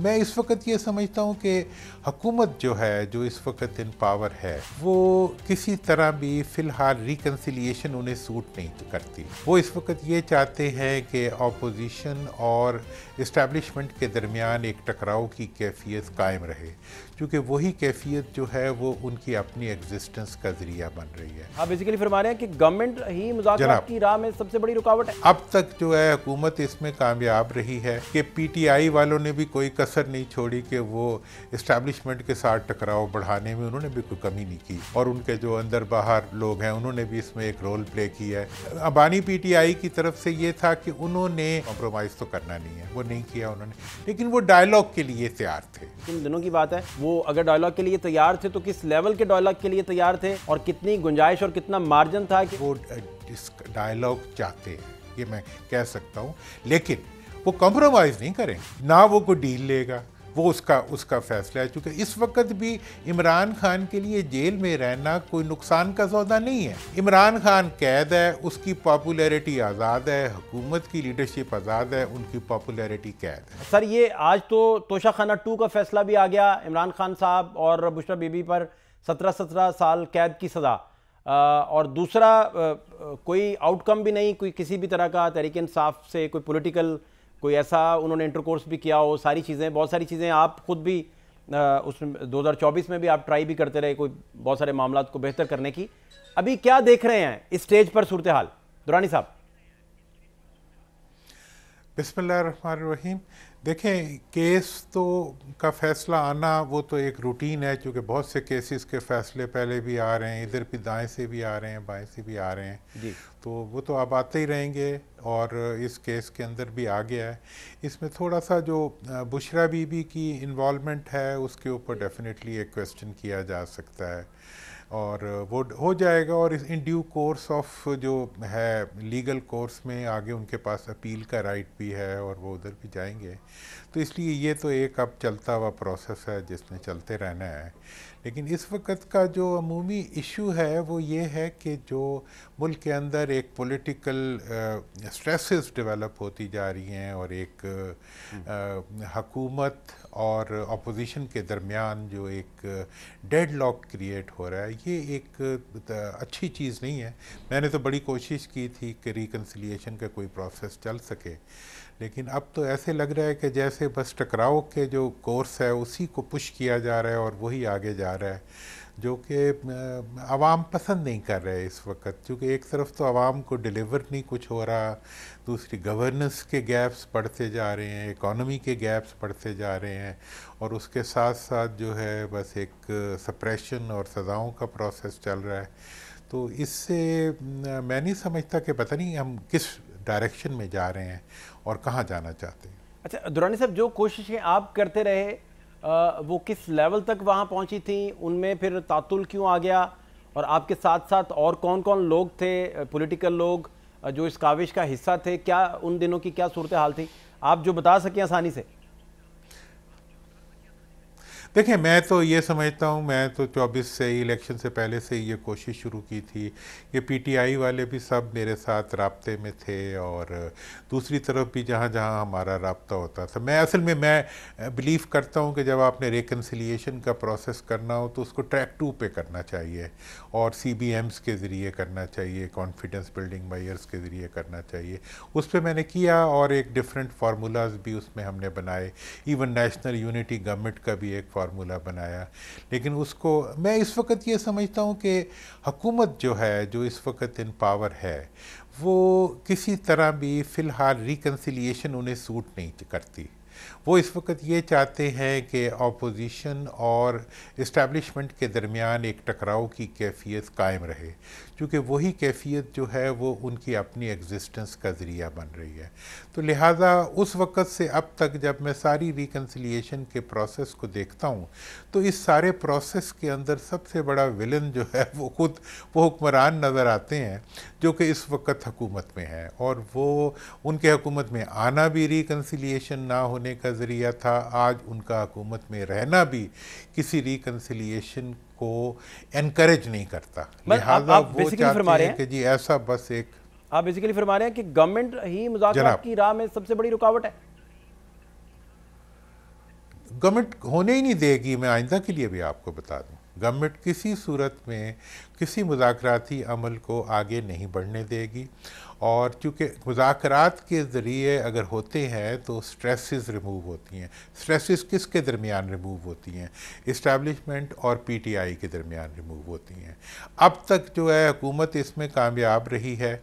मैं इस वक्त ये समझता हूँ कि हुकूमत जो है, जो इस वक्त इन पावर है, वो किसी तरह भी फ़िलहाल रिकन्सिलिएशन उन्हें सूट नहीं करती। वो इस वक्त ये चाहते हैं कि अपोजिशन और इस्टेब्लिशमेंट के दरमियान एक टकराव की कैफियत कायम रहे, क्योंकि वही कैफियत जो है वो उनकी अपनी एग्जिस्टेंस का ज़रिया बन रही है। आप बेसिकली फरमा रहे हैं कि गवर्नमेंट ही मुज़ाकरात की राह में सबसे बड़ी रुकावट है। अब तक जो है हुकूमत इसमें कामयाब रही है कि पीटीआई वालों ने भी कोई कसर नहीं छोड़ी कि वो इस्टेब्लिशमेंट के साथ टकराव बढ़ाने में उन्होंने भी कोई कमी नहीं की, और उनके जो अंदर बाहर लोग हैं उन्होंने भी इसमें एक रोल प्ले किया है। अबानी पीटीआई की तरफ से ये था कि उन्होंने कॉम्प्रोमाइज़ तो करना नहीं है, वो नहीं किया उन्होंने, लेकिन वो डायलॉग के लिए तैयार थे। इन दिनों की बात है, वो अगर डायलॉग के लिए तैयार थे तो किस लेवल के डायलॉग के लिए तैयार थे और कितनी गुंजाइश और कितना मार्जिन था कि वो डायलॉग चाहते हैं, ये मैं कह सकता हूँ, लेकिन वो कॉम्प्रोमाइज़ नहीं करेंगे, ना वो कोई डील लेगा, वो उसका फैसला है। क्योंकि इस वक्त भी इमरान खान के लिए जेल में रहना कोई नुकसान का सौदा नहीं है। इमरान खान कैद है, उसकी पॉपुलैरिटी आज़ाद है, हुकूमत की लीडरशिप आज़ाद है, उनकी पॉपुलैरिटी कैद है। सर ये आज तो तोशाखाना 2 का फैसला भी आ गया, इमरान खान साहब और बुशरा बीबी पर 17 साल कैद की सज़ा, और दूसरा कोई आउटकम भी नहीं, कोई किसी भी तरह का तहरीक इंसाफ से कोई पॉलिटिकल कोई ऐसा उन्होंने इंटरकोर्स भी किया हो, सारी चीज़ें, बहुत सारी चीज़ें आप खुद भी उसमें 2024 में भी आप ट्राई भी करते रहे कोई बहुत सारे मामलात को बेहतर करने की। अभी क्या देख रहे हैं इस स्टेज पर सूरत हाल दुरानी साहब? बिस्मिल्लाहिर्रहमानिर्रहीम। देखें, केस तो का फ़ैसला आना वो तो एक रूटीन है, क्योंकि बहुत से केसेस के फ़ैसले पहले भी आ रहे हैं, इधर भी दाएं से भी आ रहे हैं, बाएं से भी आ रहे हैं जी। तो वो तो अब आते ही रहेंगे, और इस केस के अंदर भी आ गया है। इसमें थोड़ा सा जो बुशरा बीबी की इन्वॉल्वमेंट है उसके ऊपर डेफिनेटली एक क्वेश्चन किया जा सकता है, और वो हो जाएगा, और इन ड्यू कोर्स ऑफ जो है लीगल कोर्स में आगे उनके पास अपील का राइट भी है, और वो उधर भी जाएंगे। तो इसलिए ये तो एक अब चलता हुआ प्रोसेस है जिसमें चलते रहना है। लेकिन इस वक्त का जो अमूमी इशू है वो ये है कि जो मुल्क के अंदर एक पॉलिटिकल स्ट्रेसेस डेवलप होती जा रही हैं, और एक हुकूमत और अपोजिशन के दरमियान जो एक डेडलॉक क्रिएट हो रहा है, ये एक अच्छी चीज़ नहीं है। मैंने तो बड़ी कोशिश की थी कि रिकन्सिलिएशन का कोई प्रोसेस चल सके, लेकिन अब तो ऐसे लग रहा है कि जैसे बस टकराव के जो कोर्स है उसी को पुश किया जा रहा है और वही आगे जा रहा है, जो कि आवाम पसंद नहीं कर रहे इस वक्त। क्योंकि एक तरफ तो आवाम को डिलीवर नहीं कुछ हो रहा, दूसरी गवर्नेंस के गैप्स बढ़ते जा रहे हैं, इकॉनमी के गैप्स बढ़ते जा रहे हैं, और उसके साथ साथ जो है बस एक सप्रेशन और सज़ाओं का प्रोसेस चल रहा है। तो इससे मैं नहीं समझता कि पता नहीं हम किस डायरेक्शन में जा रहे हैं और कहाँ जाना चाहते हैं। अच्छा दुरानी साहब, जो कोशिशें आप करते रहे वो किस लेवल तक वहाँ पहुँची थी, उनमें फिर तातुल क्यों आ गया, और आपके साथ साथ और कौन कौन लोग थे, पॉलिटिकल लोग जो इस काविश का हिस्सा थे, क्या उन दिनों की क्या सूरत हाल थी, आप जो बता सकें आसानी से? देखिए, मैं तो ये समझता हूँ, मैं तो 24 से ही इलेक्शन से पहले से ही ये कोशिश शुरू की थी कि पीटीआई वाले भी सब मेरे साथ राब्ते में थे, और दूसरी तरफ भी जहाँ जहाँ हमारा राब्ता होता था। मैं असल में मैं बिलीव करता हूँ कि जब आपने रिकन्सिलिएशन का प्रोसेस करना हो तो उसको ट्रैक 2 पे करना चाहिए, और CBMs के ज़रिए करना चाहिए, कॉन्फिडेंस बिल्डिंग मेजर्स के ज़रिए करना चाहिए। उस पर मैंने किया, और एक डिफरेंट फार्मूलाज भी उसमें हमने बनाए, इवन नेशनल यूनिटी गवर्नमेंट का भी एक फार्मूला बनाया। लेकिन उसको मैं इस वक्त ये समझता हूँ कि हुकूमत जो है, जो इस वक्त इन पावर है, वो किसी तरह भी फ़िलहाल रिकन्सिलिएशन उन्हें सूट नहीं करती। वो इस वक्त ये चाहते हैं कि अपोजिशन और इस्टेब्लिशमेंट के दरमियान एक टकराव की कैफियत कायम रहे, क्योंकि वही कैफियत जो है वो उनकी अपनी एग्जिस्टेंस का ज़रिया बन रही है। तो लिहाजा उस वक़्त से अब तक जब मैं सारी रिकन्सिलिएशन के प्रोसेस को देखता हूँ, तो इस सारे प्रोसेस के अंदर सबसे बड़ा विलन जो है वो खुद वो हुक्मरान नज़र आते हैं, जो कि इस वक्त हुकूमत में है, और वो उनके हुकूमत में आना भी रिकन्सिलिएशन ना होने का ज़रिया था। आज उनका हुकूमत में रहना भी किसी रिकन्सिलिएशन को एनकरेज नहीं करता। लिहाजा वो चाहते हैं कि जी ऐसा बस एक, आप बेसिकली फरमा रहे हैं कि गवर्नमेंट ही मुज़ाकरात की राह में सबसे बड़ी रुकावट है। गवर्नमेंट होने ही नहीं देगी। मैं आइंदा के लिए भी आपको बता दूं, गवर्नमेंट किसी सूरत में किसी मुज़ाकराती अमल को आगे नहीं बढ़ने देगी। और चूँकि मुज़ाकरात के ज़रिए अगर होते हैं तो स्ट्रेसेस रिमूव होती हैं। स्ट्रेसेस किसके दरमियान रिमूव होती हैं? इस्टेब्लिशमेंट और पीटीआई के दरमियान रिमूव होती हैं। अब तक जो है हुकूमत इसमें कामयाब रही है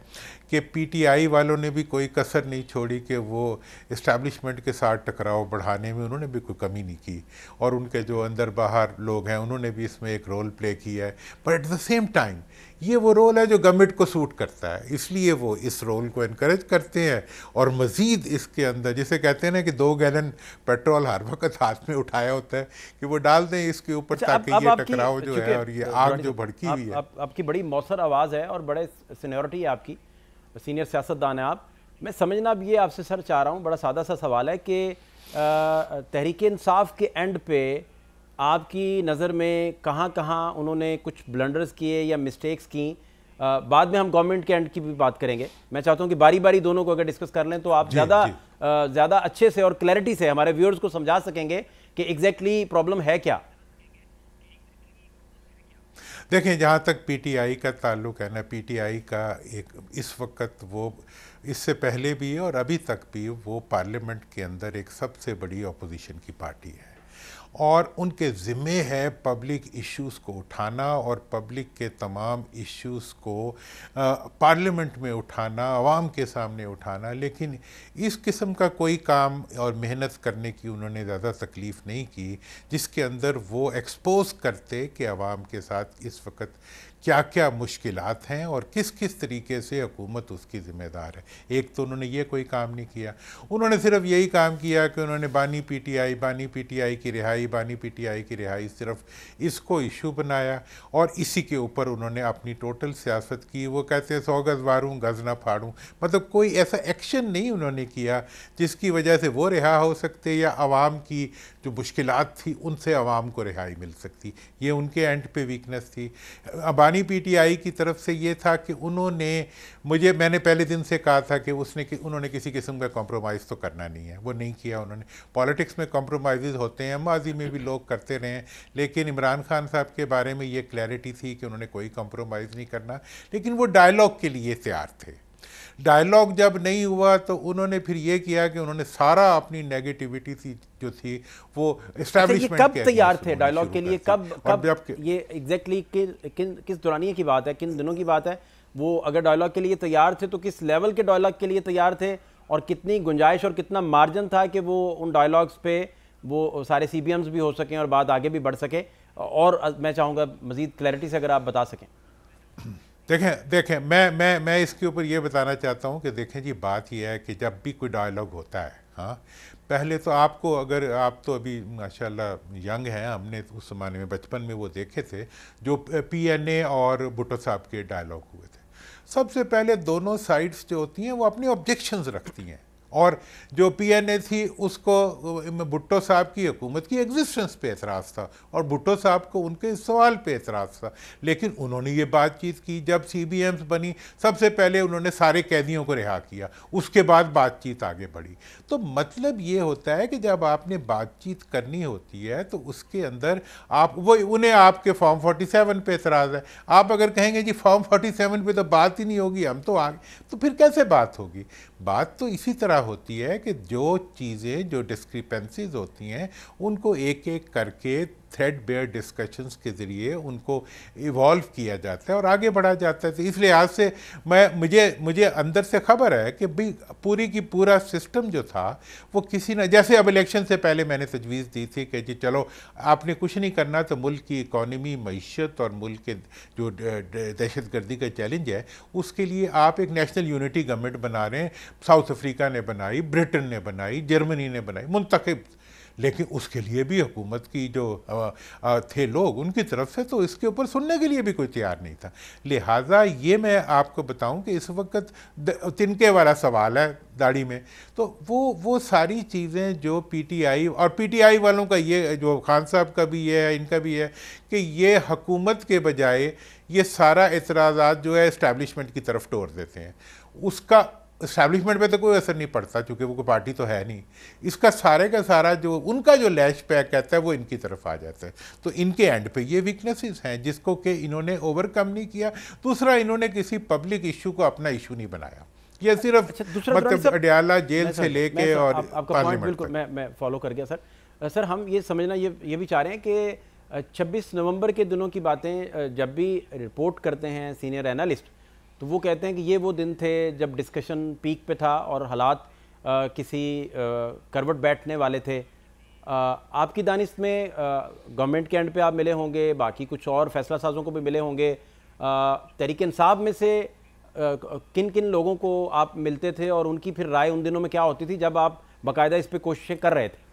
कि पीटीआई वालों ने भी कोई कसर नहीं छोड़ी कि वो इस्टेब्लिशमेंट के साथ टकराव बढ़ाने में उन्होंने भी कोई कमी नहीं की, और उनके जो अंदर बाहर लोग हैं उन्होंने भी इसमें एक रोल प्ले किया है। पर एट द सेम टाइम ये वो रोल है जो गवर्नमेंट को सूट करता है, इसलिए वो इस रोल को इनकरेज करते हैं। और मज़ीद इसके अंदर जिसे कहते हैं ना कि 2 गैलन पेट्रोल हर वक्त हाथ में उठाया होता है कि वो डाल दें इसके ऊपर, ताकि ये टकराव जो है और ये आग जो भड़की हुई है। आपकी बड़ी मौसर आवाज़ है और बड़े सीनियरिटी है आपकी, सीनियर सियासतदान है आप। मैं समझना अब ये आपसे सर चाह रहा हूँ, बड़ा सादा सा सवाल है कि तहरीक इंसाफ के एंड पे आपकी नज़र में कहाँ कहाँ उन्होंने कुछ ब्लंडर्स किए या मिस्टेक्स की? बाद में हम गवर्नमेंट के एंड की भी बात करेंगे। मैं चाहता हूँ कि बारी बारी दोनों को अगर डिस्कस कर लें तो आप ज़्यादा अच्छे से और क्लैरिटी से हमारे व्यूअर्स को समझा सकेंगे कि एग्जैक्टली प्रॉब्लम है क्या। देखें, जहाँ तक पीटीआई का ताल्लुक़ है ना, पीटीआई का एक इस वक्त वो इससे पहले भी और अभी तक भी वो पार्लियामेंट के अंदर एक सबसे बड़ी अपोजिशन की पार्टी है, और उनके ज़िम्मे है पब्लिक इश्यूज़ को उठाना और पब्लिक के तमाम इश्यूज़ को पार्लियामेंट में उठाना, आवाम के सामने उठाना। लेकिन इस किस्म का कोई काम और मेहनत करने की उन्होंने ज़्यादा तकलीफ़ नहीं की जिसके अंदर वो एक्सपोज करते कि आवाम के साथ इस वक्त क्या क्या मुश्किलात हैं और किस किस तरीके से हुकूमत उसकी ज़िम्मेदार है। एक तो उन्होंने ये कोई काम नहीं किया, उन्होंने सिर्फ यही काम किया कि उन्होंने बानी पीटीआई की रिहाई, बानी पीटीआई की रिहाई, सिर्फ इसको इशू बनाया और इसी के ऊपर उन्होंने अपनी टोटल सियासत की। वो कहते हैं 100 गज़ वारूँ गज़ ना फाड़ूँ, मतलब कोई ऐसा एक्शन नहीं उन्होंने किया जिसकी वजह से वो रिहा हो सकते या आवाम की जो मुश्किलात थी उनसे आवाम को रिहाई मिल सकती। ये उनके एंड पे वीकनेस थी। बानी पीटीआई की तरफ से ये था कि मैंने पहले दिन से कहा था कि उन्होंने किसी किस्म का कॉम्प्रोमाइज़ तो करना नहीं है, वो नहीं किया उन्होंने। पॉलिटिक्स में कॉम्प्रोमाइज़ होते हैं, माजी में भी लोग करते रहे हैं, लेकिन इमरान खान साहब के बारे में ये क्लैरिटी थी कि उन्होंने कोई कॉम्प्रोमाइज़ नहीं करना, लेकिन वो डायलॉग के लिए तैयार थे। डायलॉग जब नहीं हुआ तो उन्होंने फिर ये किया कि उन्होंने सारा अपनी नेगेटिविटी जो थी वो एस्टैब्लिशमेंट कब तैयार थे डायलॉग के लिए? कब ये एग्जैक्टली किस दौरानिए की बात है, किन दिनों की बात है? वो अगर डायलॉग के लिए तैयार थे तो किस लेवल के डायलॉग के लिए तैयार थे और कितनी गुंजाइश और कितना मार्जिन था कि वो उन डायलॉग्स पे वो सारे CBMs भी हो सकें और बात आगे भी बढ़ सके? और मैं चाहूँगा मज़ीद क्लैरिटी से अगर आप बता सकें। देखें मैं इसके ऊपर ये बताना चाहता हूँ कि देखें जी, बात यह है कि जब भी कोई डायलॉग होता है, हाँ, पहले तो आपको, अगर आप तो अभी माशाल्लाह यंग हैं, हमने उस ज़माने में बचपन में वो देखे थे जो PNA और भुट्टो साहब के डायलॉग हुए थे। सबसे पहले दोनों साइड्स जो होती हैं वो अपनी ऑब्जेक्शंस रखती हैं, और जो PNA थी उसको भुट्टो साहब की हुकूमत की एग्जिस्टेंस पे एतराज़ था और भुट्टो साहब को उनके सवाल पे एतराज़ था। लेकिन उन्होंने ये बातचीत की, जब CBMs बनी सबसे पहले उन्होंने सारे कैदियों को रिहा किया, उसके बाद बातचीत आगे बढ़ी। तो मतलब ये होता है कि जब आपने बातचीत करनी होती है तो उसके अंदर उन्हें आपके फॉर्म 47 पे एतराज़ है। आप अगर कहेंगे जी फॉर्म 47 पे तो बात ही नहीं होगी, हम तो आगे, तो फिर कैसे बात होगी? बात तो इसी तरह होती है कि जो चीज़ें, जो डिस्क्रिपेंसीज होती हैं उनको एक एक करके थ्रेड बेयर डिस्कशंस के ज़रिए उनको इवॉल्व किया जाता है और आगे बढ़ा जाता है। तो इस लिहाज से मुझे अंदर से खबर है कि भाई पूरी की पूरा सिस्टम जो था वो किसी न, जैसे अब इलेक्शन से पहले मैंने तजवीज़ दी थी कि जी चलो आपने कुछ नहीं करना तो मुल्क की इकॉनमी, मईशत और मुल्क के जो दहशतगर्दी का चैलेंज है उसके लिए आप एक नेशनल यूनिटी गवर्नमेंट बना रहे हैं। साउथ अफ्रीका ने बनाई, ब्रिटेन ने बनाई, जर्मनी ने बनाई, मुंतखब, लेकिन उसके लिए भी हुकूमत की जो थे लोग उनकी तरफ से तो इसके ऊपर सुनने के लिए भी कोई तैयार नहीं था। लिहाजा ये मैं आपको बताऊं कि इस वक्त तिनके वाला सवाल है दाढ़ी में, तो वो सारी चीज़ें जो PTI वालों का, ये जो खान साहब का भी ये है, इनका भी है कि ये हुकूमत के बजाय ये सारा एतराज़ात जो है इस्टेब्लिशमेंट की तरफ टोर देते हैं। उसका इस्टेब्लिशमेंट पे तो कोई असर नहीं पड़ता क्योंकि वो कोई पार्टी तो है नहीं। इसका सारे का सारा जो उनका जो लैश पैक कहता है वो इनकी तरफ आ जाता है। तो इनके एंड पे ये वीकनेसेस हैं जिसको कि इन्होंने ओवरकम नहीं किया। दूसरा, इन्होंने किसी पब्लिक इशू को अपना इशू नहीं बनाया। ये सिर्फ अच्छा, दूसरा मतलब अडयाला जेल मैं से लेके और आपका पॉइंट बिल्कुल मैं फॉलो कर गया सर। सर हम ये समझना ये भी चाह रहे हैं कि 26 नवंबर के दिनों की बातें जब भी रिपोर्ट करते हैं सीनियर एनालिस्ट, तो वो कहते हैं कि ये वो दिन थे जब डिस्कशन पीक पे था और हालात किसी करवट बैठने वाले थे। आपकी दानिश में गवर्नमेंट के एंड पे आप मिले होंगे, बाकी कुछ और फैसला साजों को भी मिले होंगे। तहरीक इंसाफ में से किन किन लोगों को आप मिलते थे और उनकी फिर राय उन दिनों में क्या होती थी जब आप बाकायदा इस पे कोशिशें कर रहे थे?